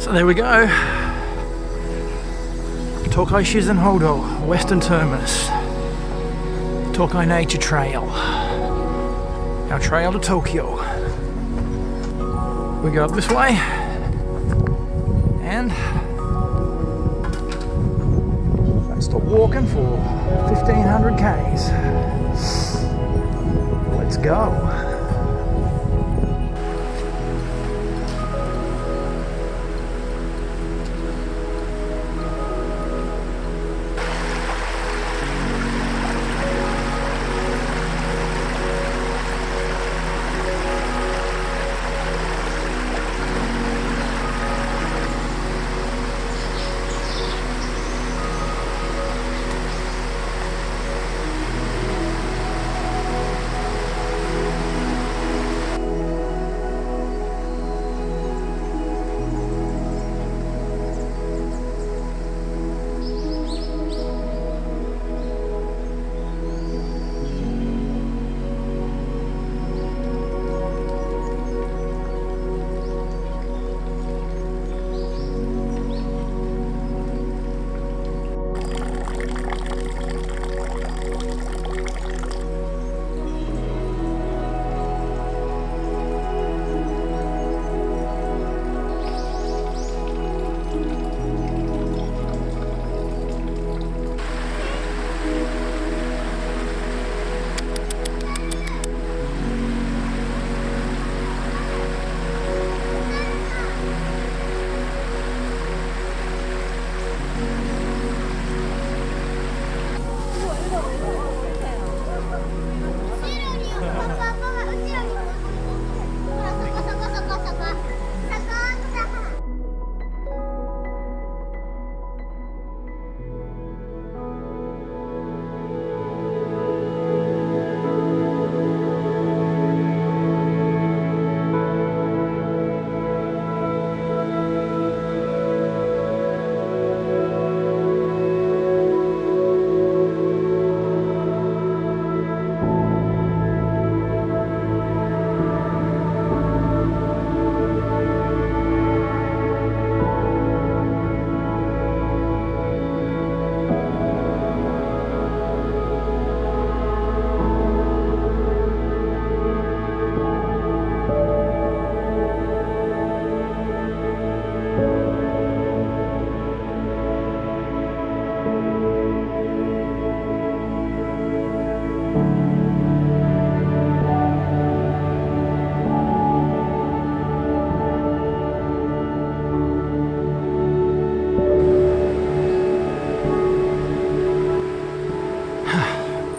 So there we go. Tokai Shizen Hodo, Western Terminus. Tokai Nature Trail. Our trail to Tokyo. We go up this way and don't stop walking for 1500 k's. Let's go.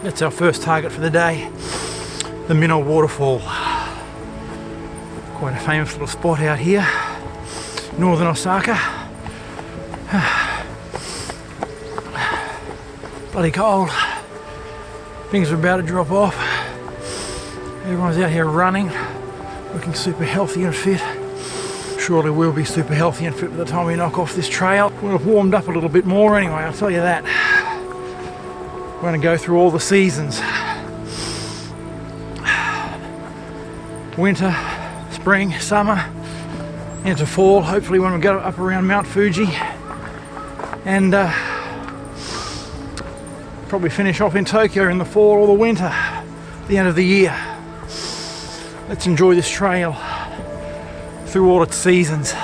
That's our first target for the day, the Minoo Waterfall. Quite a famous little spot out here, northern Osaka. Bloody cold. Things are about to drop off. Everyone's out here running, looking super healthy and fit. Surely we'll be super healthy and fit by the time we knock off this trail. We'll have warmed up a little bit more anyway, I'll tell you that. We're going to go through all the seasons. Winter, spring, summer, into fall, hopefully when we go up around Mount Fuji. And probably finish off in Tokyo in the fall or the winter, the end of the year. Let's enjoy this trail through all its seasons.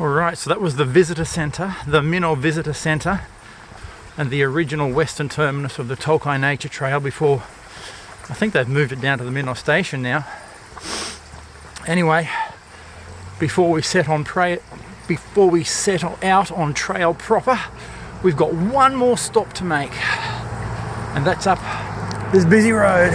Alright, so that was the visitor centre, the Minoo Visitor Centre, and the original western terminus of the Tokai Nature Trail before, I think they've moved it down to the Minoo station now. Anyway, before we set out on trail proper, we've got one more stop to make, and that's up this busy road.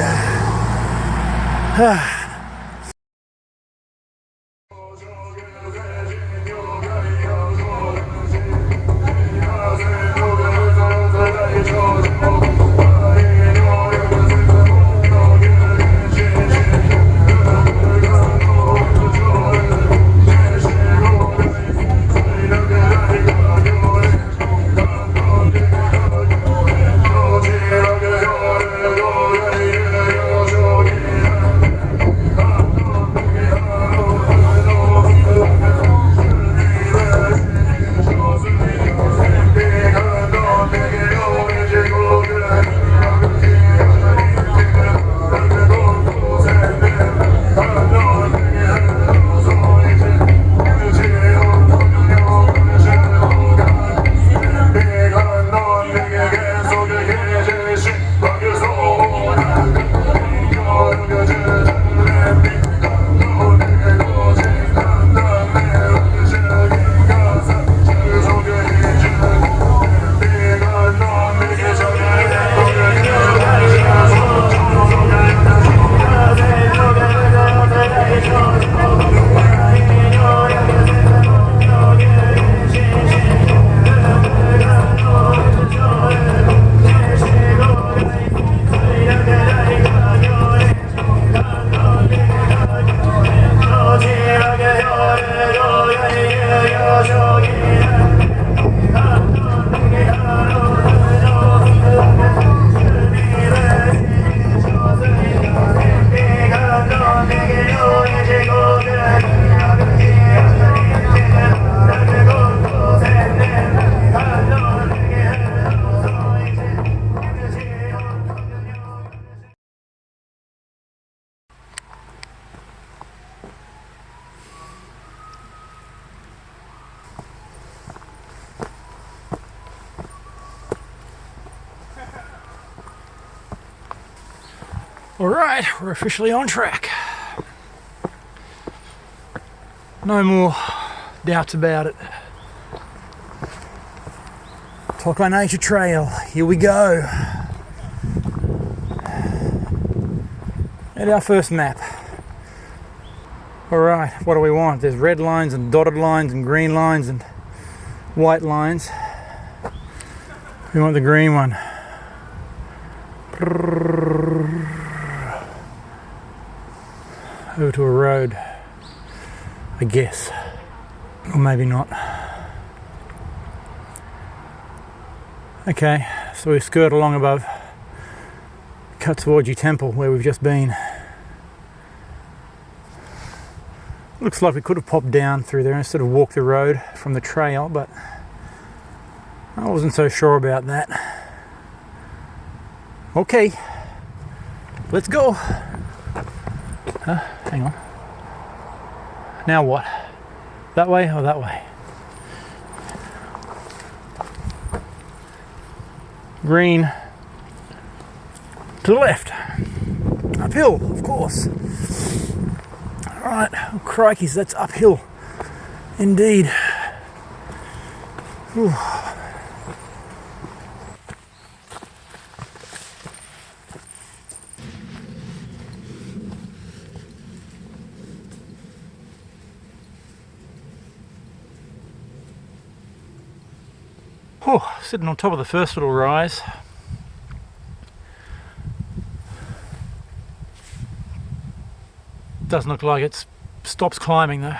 Alright, we're officially on track. No more doubts about it. Tokai Nature Trail, here we go. And our first map. Alright, what do we want? There's red lines and dotted lines and green lines and white lines. We want the green one. Over to a road, I guess, or maybe not. Okay, so we skirt along above Katsuoji Temple where we've just been. Looks like we could have popped down through there instead of walked the road from the trail, but I wasn't so sure about that. Okay, let's go. Hang on. Now what? That way or that way? Green to the left. Uphill, of course. Alright, oh, crikey, that's uphill. Indeed. Whew. Oh, sitting on top of the first little rise. Doesn't look like it stops climbing though.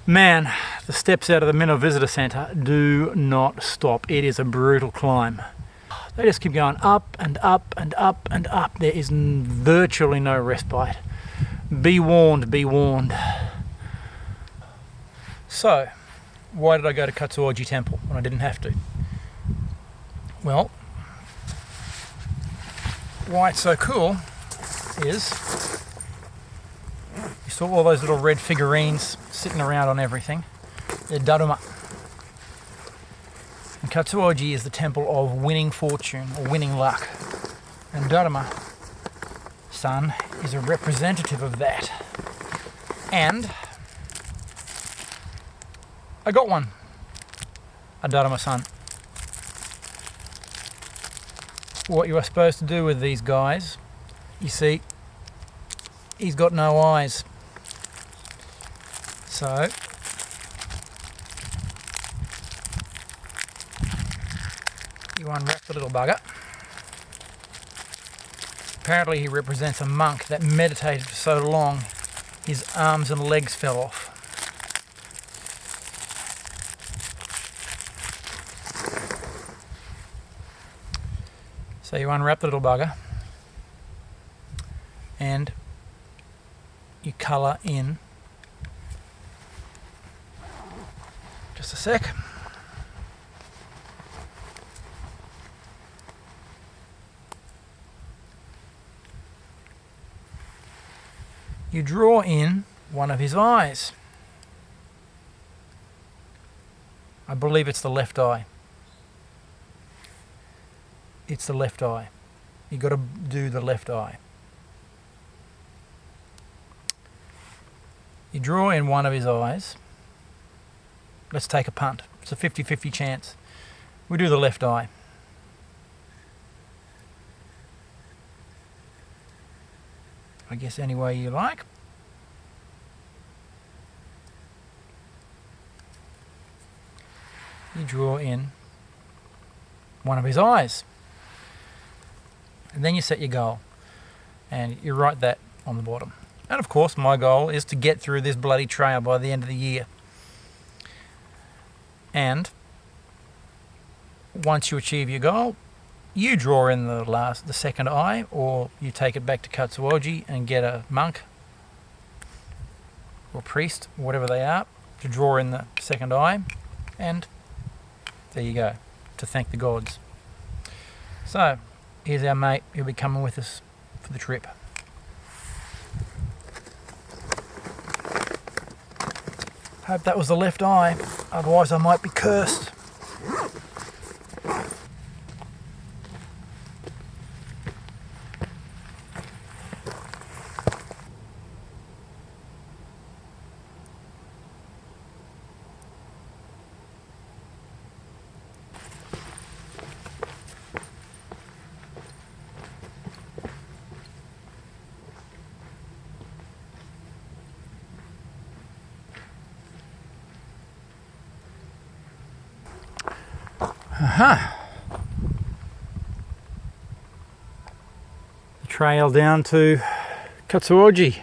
Man, the steps out of the Minoo Visitor Centre do not stop. It is a brutal climb. They just keep going up and up and up and up. There is virtually no respite. Be warned, be warned. So, why did I go to Katsuoji Temple when I didn't have to? Well, why it's so cool is you saw all those little red figurines sitting around on everything. the daruma. And Katsuoji is the temple of winning fortune or winning luck. And daruma-san is a representative of that. And I got one. A daruma-san. What you are supposed to do with these guys, you see, he's got no eyes. So you unwrap the little bugger. Apparently he represents a monk that meditated for so long his arms and legs fell off. So you unwrap the little bugger and you colour in. Just a sec. You draw in one of his eyes. I believe it's the left eye. It's the left eye. You got to do the left eye. You draw in one of his eyes. Let's take a punt. It's a 50-50 chance. We do the left eye. I guess any way you like. You draw in one of his eyes. And then you set your goal. And you write that on the bottom. And of course, my goal is to get through this bloody trail by the end of the year. And once you achieve your goal, you draw in the second eye, or you take it back to Katsuoji and get a monk or priest, whatever they are, to draw in the second eye, and there you go, to thank the gods. So, here's our mate. He'll be coming with us for the trip. Hope that was the left eye, otherwise I might be cursed. The trail down to Katsuoji.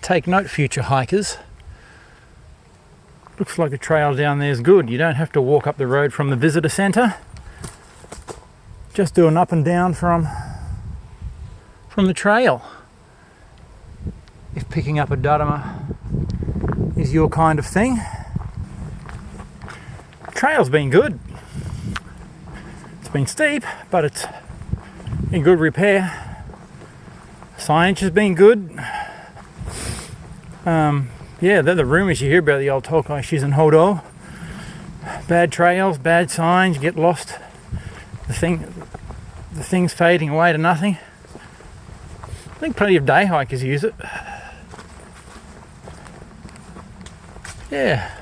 Take note, future hikers. Looks like the trail down there is good. You don't have to walk up the road from the visitor centre. Just do an up and down from the trail. If picking up a daruma is your kind of thing. Trail's been good. It's been steep, but it's in good repair. Signage has been good. Yeah, they're the rumours you hear about the old Tokai Shizen Hodo. Bad trails, bad signs, you get lost. The thing's fading away to nothing. I think plenty of day hikers use it. Yeah.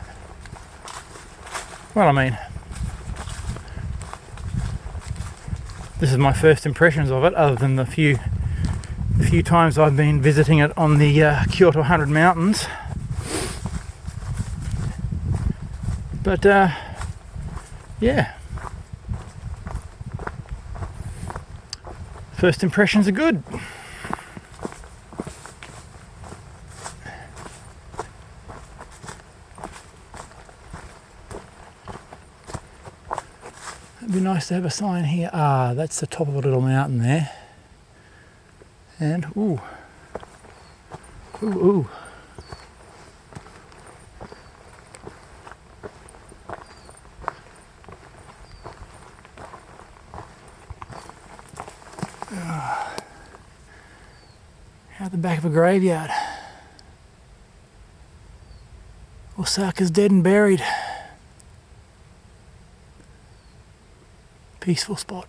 Well, I mean, this is my first impressions of it, other than the few times I've been visiting it on the Kyoto 100 mountains. But yeah, first impressions are good. It'd be nice to have a sign here. Ah, that's the top of a little mountain there. And ooh. Out the back of a graveyard. Or Osaka's dead and buried. Peaceful spot.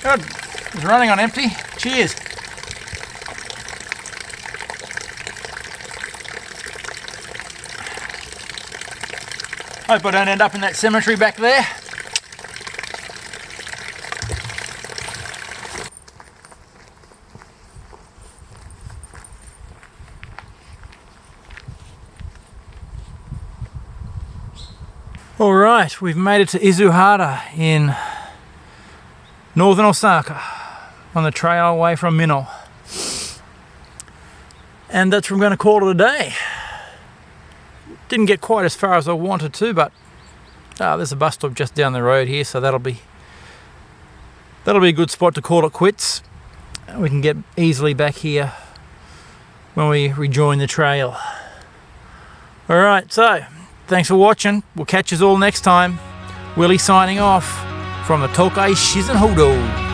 Good. It's running on empty. Cheers. Hope I don't end up in that cemetery back there. All right, we've made it to Izuhara in northern Osaka on the trail away from Minoo. And that's what I'm going to call it a day. Didn't get quite as far as I wanted to, but there's a bus stop just down the road here, so that'll be a good spot to call it quits. We can get easily back here when we rejoin the trail. All right, so thanks for watching. We'll catch us all next time. Willie signing off from the Tokai Shizen Hodo.